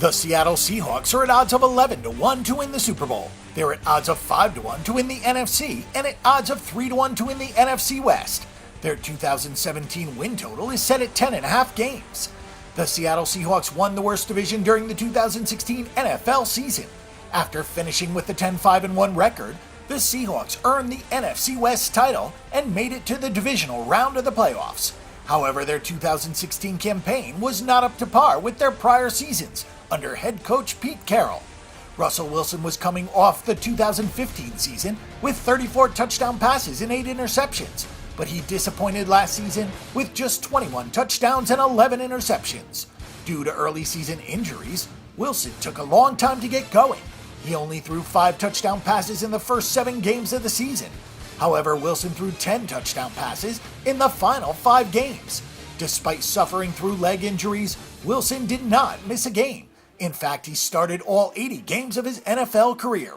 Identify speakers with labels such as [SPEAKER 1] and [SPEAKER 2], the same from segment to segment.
[SPEAKER 1] The Seattle Seahawks are at odds of 11-1 to win the Super Bowl. They're at odds of 5-1 to win the NFC and at odds of 3-1 to win the NFC West. Their 2017 win total is set at 10.5 games. The Seattle Seahawks won the worst division during the 2016 NFL season. After finishing with a 10-5-1 record, the Seahawks earned the NFC West title and made it to the divisional round of the playoffs. However, their 2016 campaign was not up to par with their prior seasons under head coach Pete Carroll. Russell Wilson was coming off the 2015 season with 34 touchdown passes and 8 interceptions, but he disappointed last season with just 21 touchdowns and 11 interceptions. Due to early season injuries, Wilson took a long time to get going. He only threw 5 touchdown passes in the first 7 games of the season. However, Wilson threw 10 touchdown passes in the final 5 games. Despite suffering through leg injuries, Wilson did not miss a game. In fact, he started all 80 games of his NFL career.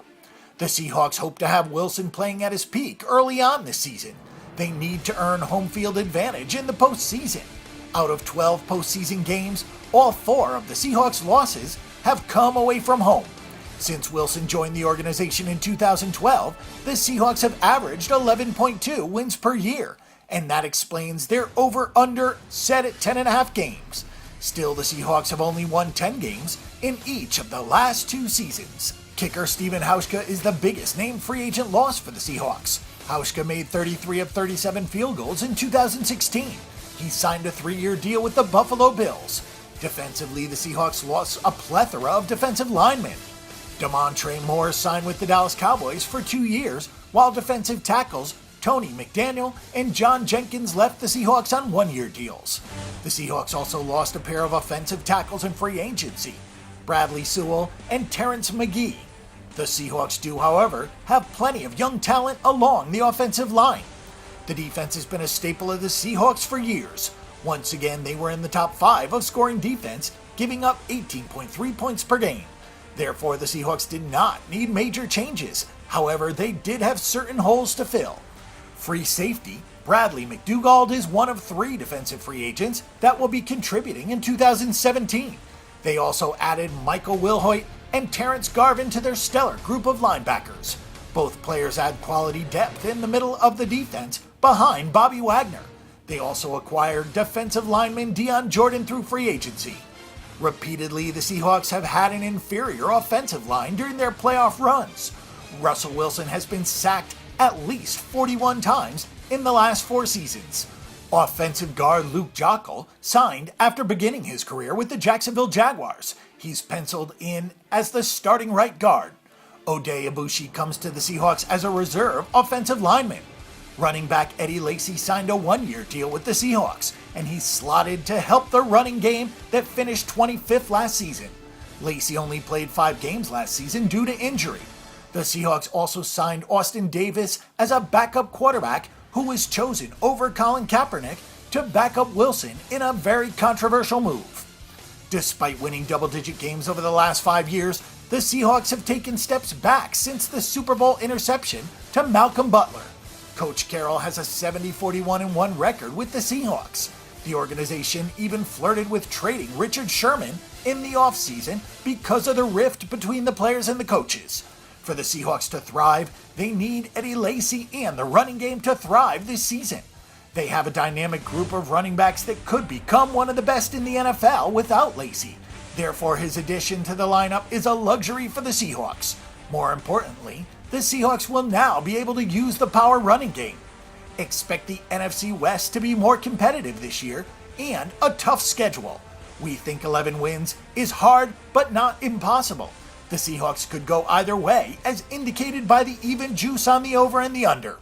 [SPEAKER 1] The Seahawks hope to have Wilson playing at his peak early on this season. They need to earn home field advantage in the postseason. Out of 12 postseason games, all 4 of the Seahawks' losses have come away from home. Since Wilson joined the organization in 2012, the Seahawks have averaged 11.2 wins per year, and that explains their over-under set at 10.5 games. Still, the Seahawks have only won 10 games in each of the last 2 seasons. Kicker Steven Hauschka is the biggest named free agent loss for the Seahawks. Hauschka made 33 of 37 field goals in 2016. He signed a 3-year deal with the Buffalo Bills. Defensively, the Seahawks lost a plethora of defensive linemen. Demontre Moore signed with the Dallas Cowboys for 2 years, while defensive tackles Tony McDaniel and John Jenkins left the Seahawks on 1-year deals. The Seahawks also lost a pair of offensive tackles in free agency, Bradley Sewell and Terrence McGee. The Seahawks do, however, have plenty of young talent along the offensive line. The defense has been a staple of the Seahawks for years. Once again, they were in the top 5 of scoring defense, giving up 18.3 points per game. Therefore, the Seahawks did not need major changes. However, they did have certain holes to fill. Free safety, Bradley McDougald is one of 3 defensive free agents that will be contributing in 2017. They also added Michael Wilhoit and Terrence Garvin to their stellar group of linebackers. Both players add quality depth in the middle of the defense behind Bobby Wagner. They also acquired defensive lineman Dion Jordan through free agency. Repeatedly, the Seahawks have had an inferior offensive line during their playoff runs. Russell Wilson has been sacked at least 41 times in the last 4 seasons. Offensive guard Luke Joeckel signed after beginning his career with the Jacksonville Jaguars. He's penciled in as the starting right guard. Oday Abushi comes to the Seahawks as a reserve offensive lineman. Running back Eddie Lacy signed a 1-year deal with the Seahawks, and he's slotted to help the running game that finished 25th last season. Lacy only played 5 games last season due to injury. The Seahawks also signed Austin Davis as a backup quarterback who was chosen over Colin Kaepernick to back up Wilson in a very controversial move. Despite winning double-digit games over the last 5 years, the Seahawks have taken steps back since the Super Bowl interception to Malcolm Butler. Coach Carroll has a 70-41-1 record with the Seahawks. The organization even flirted with trading Richard Sherman in the offseason because of the rift between the players and the coaches. For the Seahawks to thrive, they need Eddie Lacy and the running game to thrive this season. They have a dynamic group of running backs that could become one of the best in the NFL without Lacy. Therefore, his addition to the lineup is a luxury for the Seahawks. More importantly, the Seahawks will now be able to use the power running game. Expect the NFC West to be more competitive this year and a tough schedule. We think 11 wins is hard but not impossible. The Seahawks could go either way, as indicated by the even juice on the over and the under.